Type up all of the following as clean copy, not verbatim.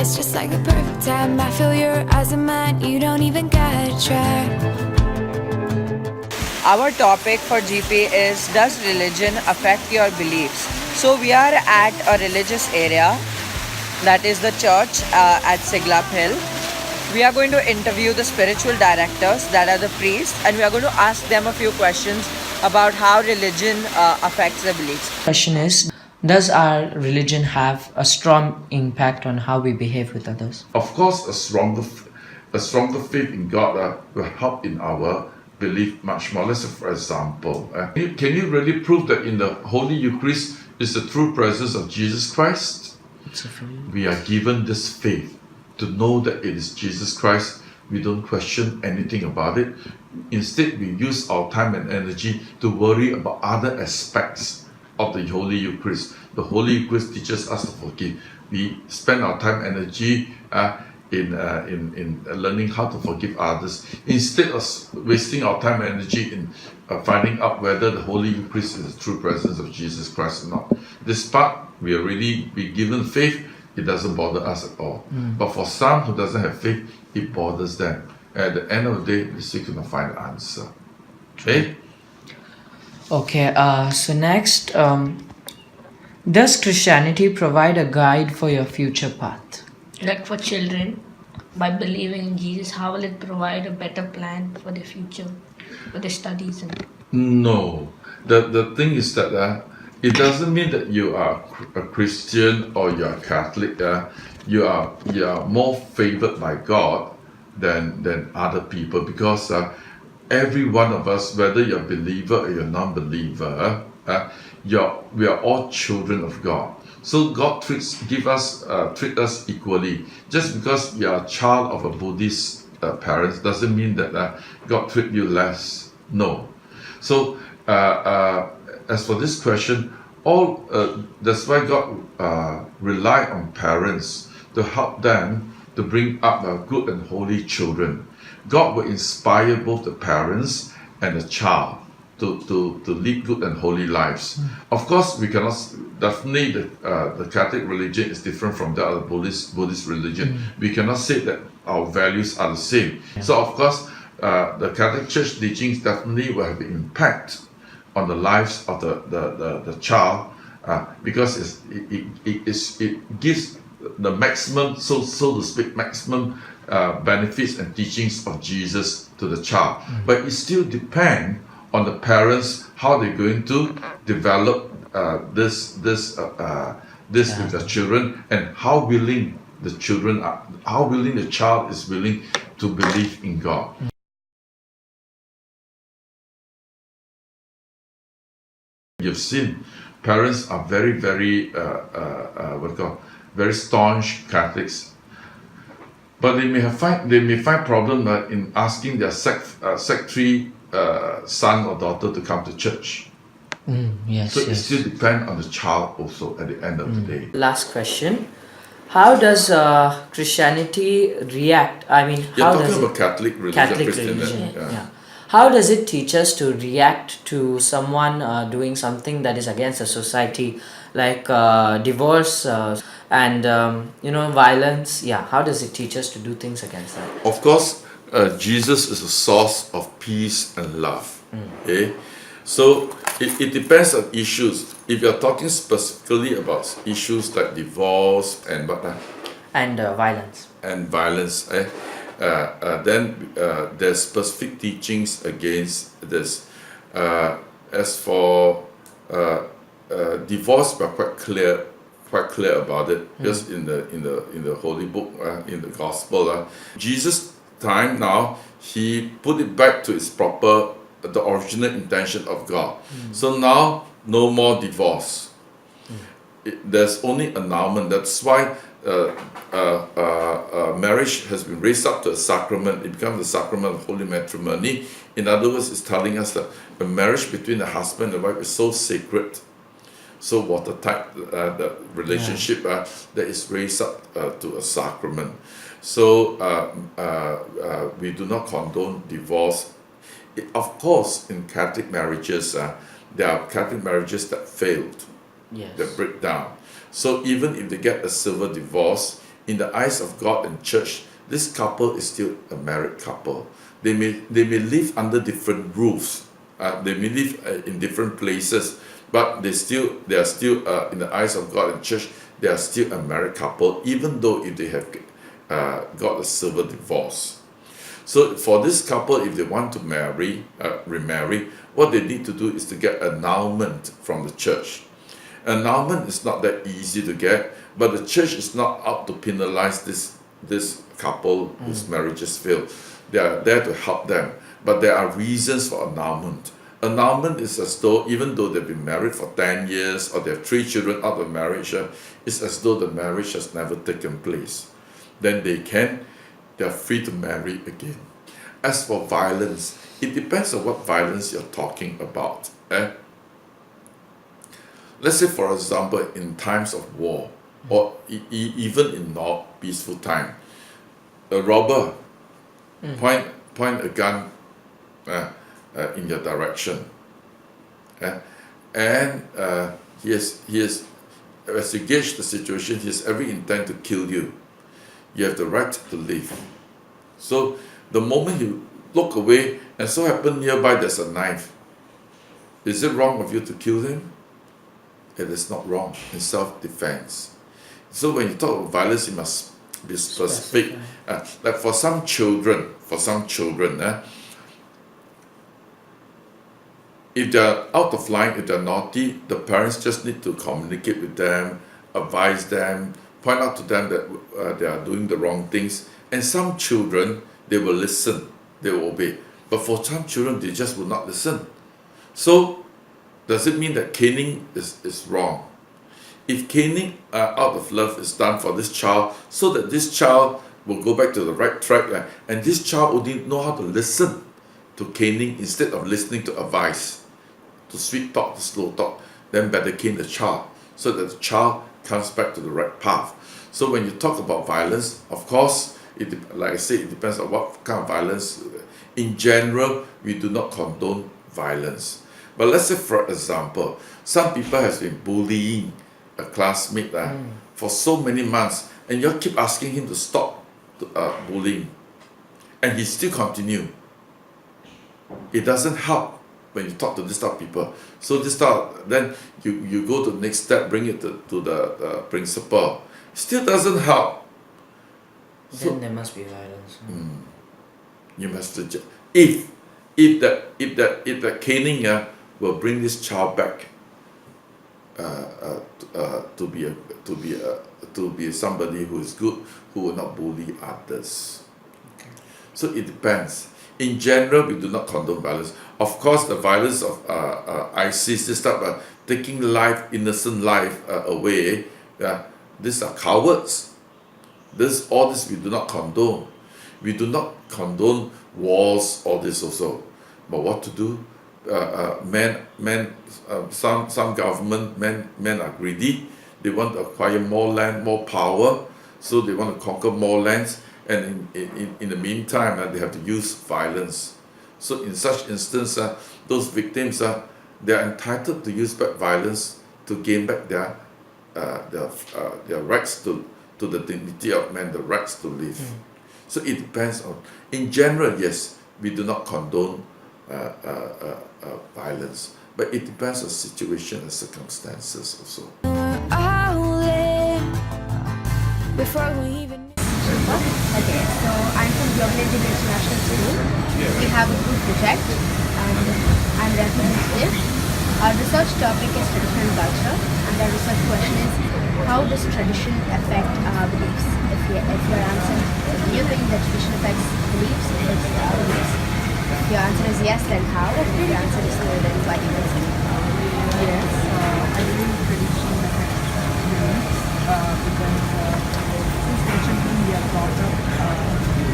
It's just like a perfect time. I feel your eyes and mine. You don't even gotta try. Our topic for GP is, does religion affect your beliefs? So we are at a religious area, that is the church at Siglap Hill. We are going to interview the spiritual directors, that are the priests, and we are going to ask them a few questions about how religion affects their beliefs. Question is, does our religion have a strong impact on how we behave with others? Of course, a stronger faith in God will help in our belief much more. Let's say, for example, can you really prove that in the Holy Eucharist is the true presence of Jesus Christ? We are given this faith to know that it is Jesus Christ. We don't question anything about it. Instead, we use our time and energy to worry about other aspects of the Holy Eucharist. The Holy Eucharist teaches us to forgive. We spend our time and energy in learning how to forgive others, instead of wasting our time and energy in finding out whether the Holy Eucharist is the true presence of Jesus Christ or not. This part, we are really be given faith, it doesn't bother us at all. But for some who doesn't have faith, it bothers them. At the end of the day, we still cannot find the answer. Okay? Okay, so next, does Christianity provide a guide for your future path? Like for children, by believing in Jesus, how will it provide a better plan for their future, for their studies? No. The thing is that it doesn't mean that you are a Christian or you are Catholic. You are more favored by God than other people, because every one of us, whether you're a believer or you're a non-believer, we are all children of God. So God treat us equally. Just because you are a child of a Buddhist parents doesn't mean that God treat you less. No. So as for this question, that's why God rely on parents to help them to bring up good and holy children. God will inspire both the parents and the child to lead good and holy lives. Of course, we cannot, definitely the Catholic religion is different from the other Buddhist religion. We cannot say that our values are the same. So of course, the Catholic Church teachings definitely will have an impact on the lives of the child, because it gives the maximum, so to speak, maximum benefits and teachings of Jesus to the child. But it still depends on the parents, how they're going to develop this with their children, and how willing the children are, how willing the child is willing to believe in God. You've seen parents are very, very very staunch Catholics, but they may find problem in asking their sect 3 son or daughter to come to church. Yes, so it still depends on the child also at the end of the day. Last question. How does Christianity react? I mean, You're how talking does about Catholic religion, Catholic Christianity. religion? Yeah. How does it teach us to react to someone doing something that is against the society, like divorce and violence? Yeah. How does it teach us to do things against that? Of course, Jesus is a source of peace and love. Okay? So it depends on issues. If you're talking specifically about issues like divorce and Violence. and violence, then there's specific teachings against this. As for divorce, we're quite clear about it, because in the Holy Book, in the Gospel, Jesus' time now, he put it back to its the original intention of God. So now, no more divorce. There's only annulment. That's why marriage has been raised up to a sacrament. It becomes the sacrament of holy matrimony. In other words, it's telling us that a marriage between the husband and wife is so sacred, so watertight, the relationship that is raised up to a sacrament. So we do not condone divorce. Of course, in Catholic marriages, there are Catholic marriages that failed, that break down. So even if they get a civil divorce, in the eyes of God and church, this couple is still a married couple. They may live under different roofs. They may live in different places, but they are still in the eyes of God and church, they are still a married couple, even though if they have got a civil divorce. So for this couple, if they want to remarry, what they need to do is to get annulment from the church. Annulment is not that easy to get, but the church is not out to penalize this couple whose marriages fail. They are there to help them, but there are reasons for annulment. Annulment is as though, even though they've been married for 10 years or they have 3 children out of marriage, it's as though the marriage has never taken place. Then they are free to marry again. As for violence, it depends on what violence you're talking about. Let's say, for example, in times of war, or even in not peaceful time, a robber point a gun in your direction, and he has, as you gauge the situation, he has every intent to kill you. You have the right to live. So the moment you look away, and so happen nearby there's a knife, is it wrong of you to kill him? It is not wrong in self-defense. So when you talk about violence, you must be specific. Like for some children, if they're out of line, if they're naughty, the parents just need to communicate with them, advise them, point out to them that they are doing the wrong things. And some children, they will listen, they will obey. But for some children, they just will not listen. So, does it mean that caning is wrong? If caning out of love is done for this child, so that this child will go back to the right track, and this child will know how to listen to caning instead of listening to advice, to sweet talk, to slow talk, then better cane the child, so that the child comes back to the right path. So when you talk about violence, of course, like I said, it depends on what kind of violence. In general, we do not condone violence. But let's say, for example, some people has been bullying a classmate for so many months, and you keep asking him to stop bullying, and he still continue. It doesn't help when you talk to this type of people. So then you go to the next step, bring it to the principal. Still doesn't help. Then there must be violence. You must if that caning will bring this child back to be somebody who is good, who will not bully others. Okay. So it depends. In general, we do not condone violence. Of course, the violence of ISIS, this type of taking innocent life away, these are cowards. All this we do not condone. We do not condone wars, all this also. But what to do? Some government men are greedy. They want to acquire more land, more power, so they want to conquer more lands, and in the meantime they have to use violence. So in such instance, those victims they are entitled to use back violence to gain back their rights to the dignity of man, the rights to live. So it depends on. In general, yes, we do not condone violence, but it depends on situation and circumstances also. I'll live before we even. Okay, so I'm from Global Integration International School. We have a group project and I'm representative. Our research topic is traditional culture, and our research question is, how does tradition affect our beliefs? If your answer, do you think that tradition affects beliefs? It's our beliefs. If your answer is yes, then how? If your answer is no, then why do you think so? Yes, I believe tradition affects beliefs because since children we are brought up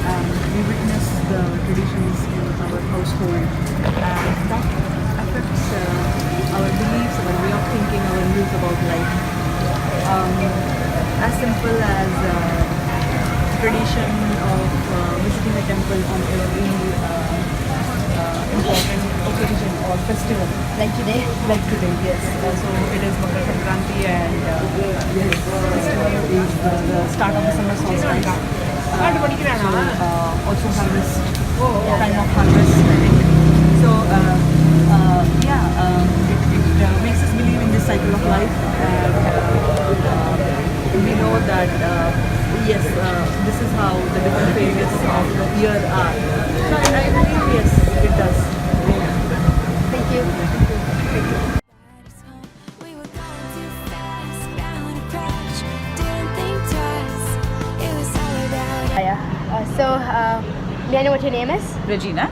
and we witness the traditions in our household, and that affects our beliefs, our way of thinking, our views about life. As simple as tradition of visiting a temple on every important occasion or festival. Like today? Like today, yes. So it is Makar Sankranti and this festival is the start of the summer solstice. Also harvest, time of harvest, I think. So it makes us believe in this cycle of life, and we know that yes, this is how the different phases of the year are. So I believe yes, it does. Thank you. We were going too fast, bound to crash. Didn't think twice. It was all about May I know what your name is? Regina.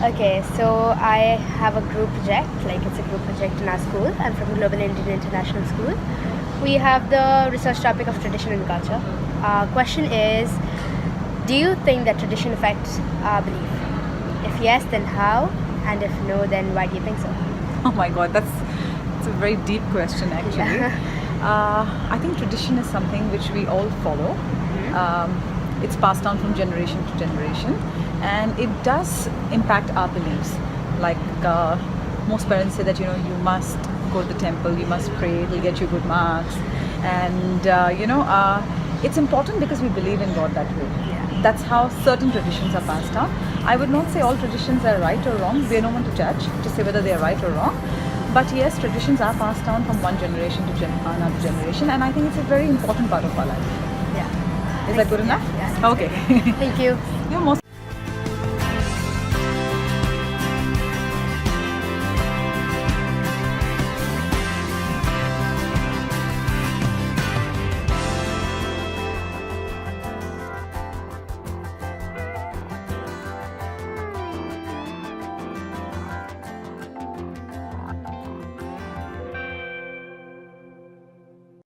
Okay, so I have a group project, like it's a group project in our school. I'm from Global Indian International School. We have the research topic of tradition and culture. Question is, do you think that tradition affects our belief? If yes, then how? And if no, then why do you think so? Oh my God, that's a very deep question actually. I think tradition is something which we all follow. It's passed down from generation to generation, and it does impact our beliefs. Like most parents say that you must go to the temple, you must pray, it will get you good marks, and it's important because we believe in God that way. That's how certain traditions are passed down. I would not say all traditions are right or wrong. We are no one to judge to say whether they are right or wrong. But yes, traditions are passed down from one generation to another generation, and I think it's a very important part of our life. Yeah. Is that good enough? Yeah. Okay. Thank you.